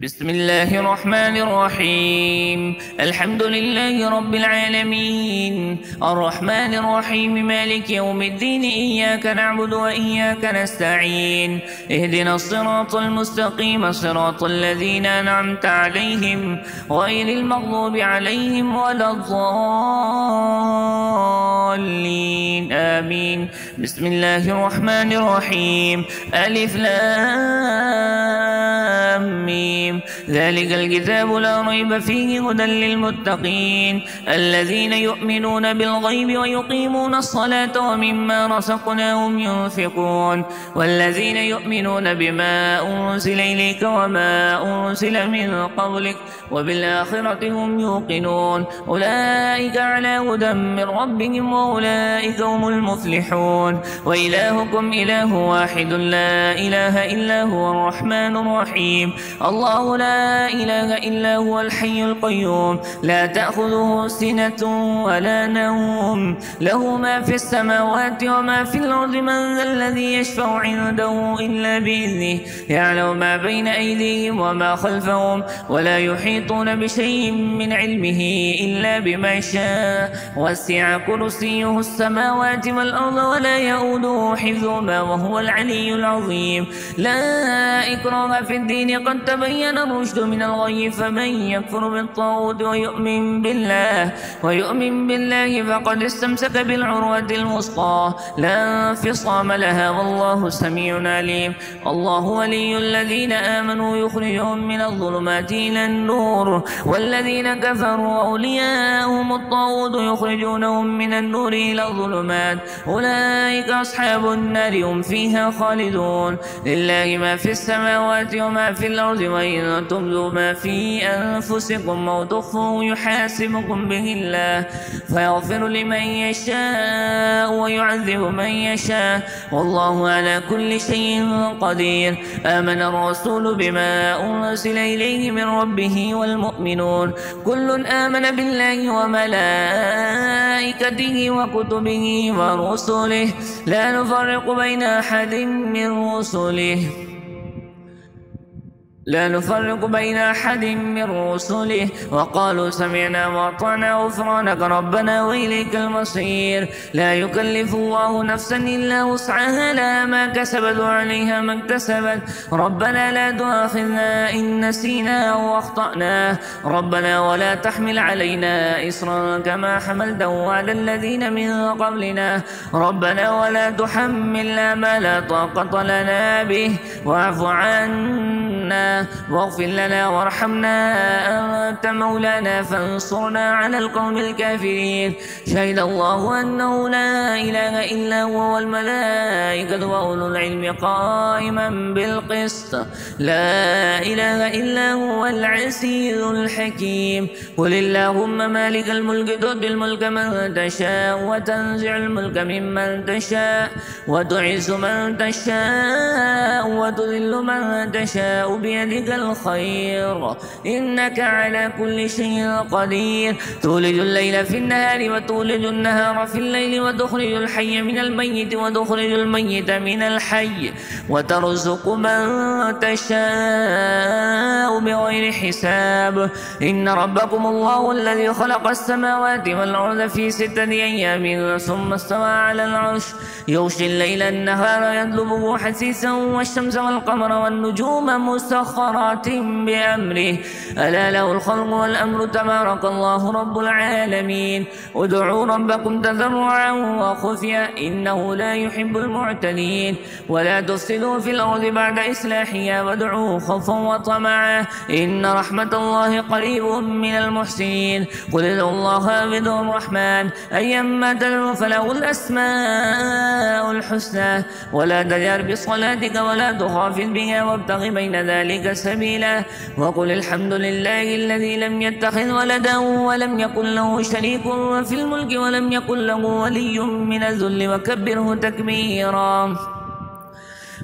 بسم الله الرحمن الرحيم. الحمد لله رب العالمين، الرحمن الرحيم، مالك يوم الدين. إياك نعبد وإياك نستعين. اهدنا الصراط المستقيم، صراط الذين أنعمت عليهم غير المغضوب عليهم ولا الضالين، آمين. بسم الله الرحمن الرحيم. ألف لام ميم. ذلك الكتاب لا ريب فيه هدى للمتقين الذين يؤمنون بالغيب ويقيمون الصلاة ومما رزقناهم ينفقون والذين يؤمنون بما أنزل إليك وما أنزل من قبلك وبالآخرة هم يوقنون أولئك على هدى من ربهم وأولئك هم المفلحون. وإلهكم إله واحد لا إله إلا هو الرحمن الرحيم. الله لا إله إلا هو الحي القيوم، لا تأخذه سنة ولا نوم، له ما في السماوات وما في الأرض. من ذا الذي يشفع عنده إلا بإذنه، يعلم ما بين أيديهم وما خلفهم، ولا يحيطون بشيء من علمه إلا بما شاء. وسع كرسيه السماوات والأرض ولا يؤوده حفظهما وهو العلي العظيم. لا إكراه في الدين، قد تبين الرشد من الغي، فمن يكفر بالطاغوت ويؤمن بالله فقد استمسك بالعروة الوثقى لا انفصام لها، والله سميع عليم. الله ولي الذين آمنوا يخرجهم من الظلمات إلى النور، والذين كفروا أولياءهم الطاغوت يخرجونهم من النور إلى الظلمات، أولئك أصحاب النار هم فيها خالدون. لله ما في السماوات وما في الأرض، وإن تبدوا ما في أنفسكم أو تخفوه يحاسبكم به الله، فيغفر لمن يشاء ويعذب من يشاء، والله على كل شيء قدير. آمن الرسول بما أنزل إليه من ربه والمؤمنون كل آمن بالله وملائكته وكتبه ورسله لا نفرق بين أحد من رسله وقالوا سمعنا وأطعنا غفرانك ربنا وإليك المصير. لا يكلف الله نفسا إلا وسعها، لها ما كسبت وعليها ما اكتسبت. ربنا لا تؤاخذنا إن نسينا أو أخطأنا، ربنا ولا تحمل علينا إصرا كما حملته على الذين من قبلنا، ربنا ولا تحملنا ما لا طاقة لنا به، واعف عنا واغفر لنا وارحمنا أنت مولانا فانصرنا على القوم الكافرين. شهد الله أنه لا إله إلا هو والملائكة وأولو العلم قائما بالقسط، لا إله إلا هو العزيز الحكيم. قل اللهم مالك الملك تؤتي الملك من تشاء وتنزع الملك ممن تشاء وتعز من تشاء وتذل من تشاء بيدك الخير إنك على كل شيء قدير. تولج الليل في النهار وتولج النهار في الليل، وتخرج الحي من الميت وتخرج الميت من الحي، وترزق من تشاء بغير حساب. إن ربكم الله الذي خلق السماوات والأرض في 6 أيام ثم استوى على العرش، يغشي الليل النهار يطلبه حثيثا، والشمس والقمر والنجوم مسخرات بأمره، ألا له الخلق والأمر، تبارك الله رب العالمين. ادعوا ربكم تضرعا وخفيا إنه لا يحب المعتدين. ولا تفسدوا في الأرض بعد إصلاحها وادعوه خوفا وطمعا إن رحمة الله قريب من المحسنين. قل ادعوا الله بدعوا الرحمن أيما تدعوا فله الأسماء الحسنى، ولا تجهر بصلاتك ولا تخافت بها وابتغ بين ذلك سبيلا. وقل الحمد لله الذي لم يتخذ ولدا ولم يكن له شريك في الملك ولم يكن له ولي من الذل وكبره تكبيرا.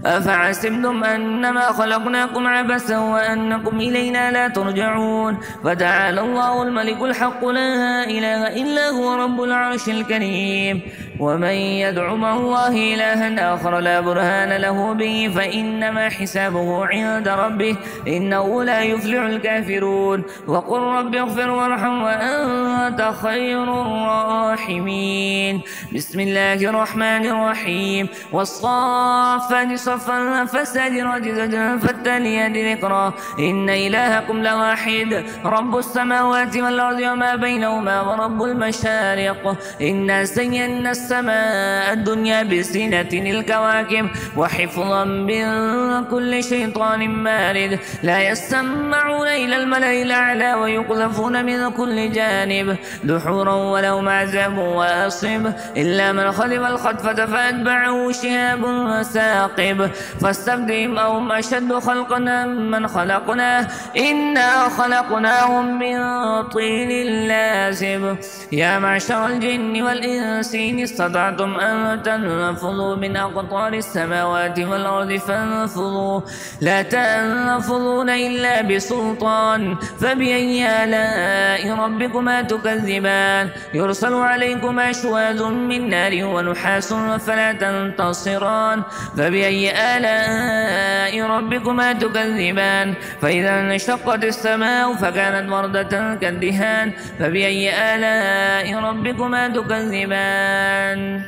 أفحسبتم أنما خلقناكم عبثا وأنكم إلينا لا ترجعون. فتعالى الله الملك الحق لا إله إلا هو رب العرش الكريم. ومن يدع مع الله إلها آخر لا برهان له به فإنما حسابه عند ربه إنه لا يفلح الكافرون وقل رب اغفر وارحم وأنت خير الراحمين بسم الله الرحمن الرحيم والصافات صفا فالزاجرات زجرا فالتاليات ذكرا إن إلهكم لواحد رب السماوات والأرض وما بينهما ورب المشارق إنا زينا السماء الدنيا بزينة الكواكب وحفظا من كل شيطان مارد لا يسمعون إلى الملأ الأعلى ويقذفون من كل جانب دحورا ولهم عذاب واصب إلا من خلف الخطفة فأتبعه شهاب ثاقب فاستبدهم أهم أشد خلقا من خلقناه إنا خلقناهم من طين لازب يا معشر الجن والإنس إن استطعتم أن تنفذوا من أقطار السماوات والأرض فانفذوا لا تنفذون إلا بسلطان فبأي آلاء ربكما تكذبان يرسل عليكما شواذ من نار ونحاس فلا تنتصران فبأي آلاء ربكما تكذبان فإذا انشقت السماء فكانت وردة كالدهان فبأي آلاء ربكما تكذبان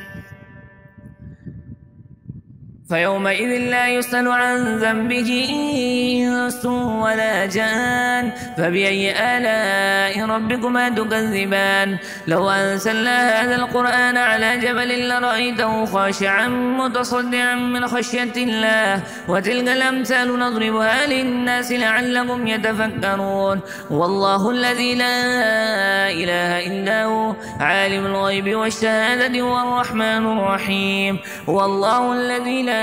فيومئذ لا يسأل عن ذنبه إنس ولا جان فبأي آلاء ربكما تكذبان لو أنزلنا هذا القرآن على جبل لرأيته خاشعا متصدعا من خشية الله وتلك الأمثال نضربها للناس لعلهم يتفكرون والله الذي لا إله إلا هو عالم الغيب والشهادة هو الرحمن الرحيم والله الذي لا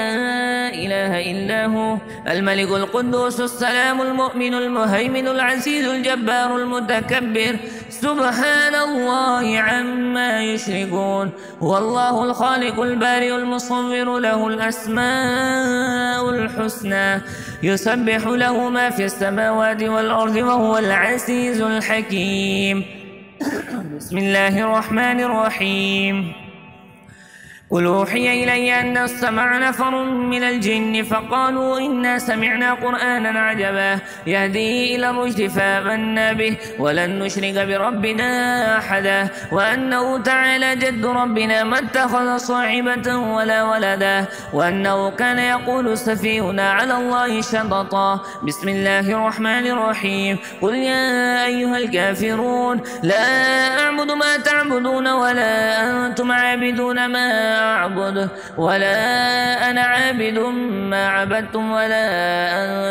إله إلا هو الملك القدوس السلام المؤمن المهيمن العزيز الجبار المتكبر سبحان الله عما يشركون والله الخالق البارئ المصور له الأسماء الحسنى يسبح له ما في السماوات والأرض وهو العزيز الحكيم بسم الله الرحمن الرحيم قل أوحي إلي أن استمع نفر من الجن فقالوا إنا سمعنا قرآنا عجبا يهدي إلى الرشد فآمنا به ولن نشرك بربنا أحدا وأنه تعالى جد ربنا ما اتخذ صاحبة ولا ولدا وأنه كان يقول سفيهنا على الله شططا بسم الله الرحمن الرحيم قل يا أيها الكافرون لا أعبد ما تعبدون ولا أنتم عابدون ما أعبد ولا أنا عابد ما عبدتم ولا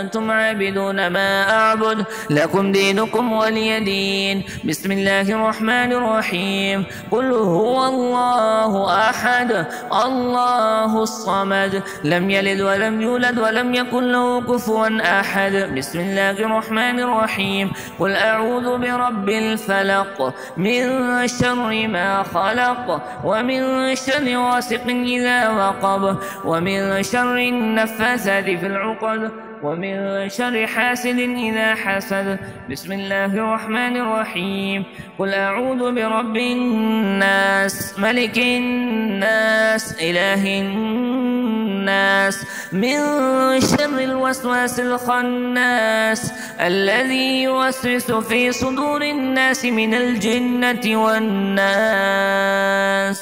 أنتم عابدون ما أعبد لكم دينكم ولي دين بسم الله الرحمن الرحيم قل هو الله أحد الله الصمد لم يلد ولم يولد ولم يكن له كفوا أحد بسم الله الرحمن الرحيم قل أعوذ برب الفلق من شر ما خلق ومن شر غاسق إذا وقب ومن شر النفاثات في العقد ومن شر حاسد إذا حسد بسم الله الرحمن الرحيم قل أعوذ برب الناس ملك الناس إله الناس من شر الوسواس الخناس الذي يوسوس في صدور الناس من الجنة والناس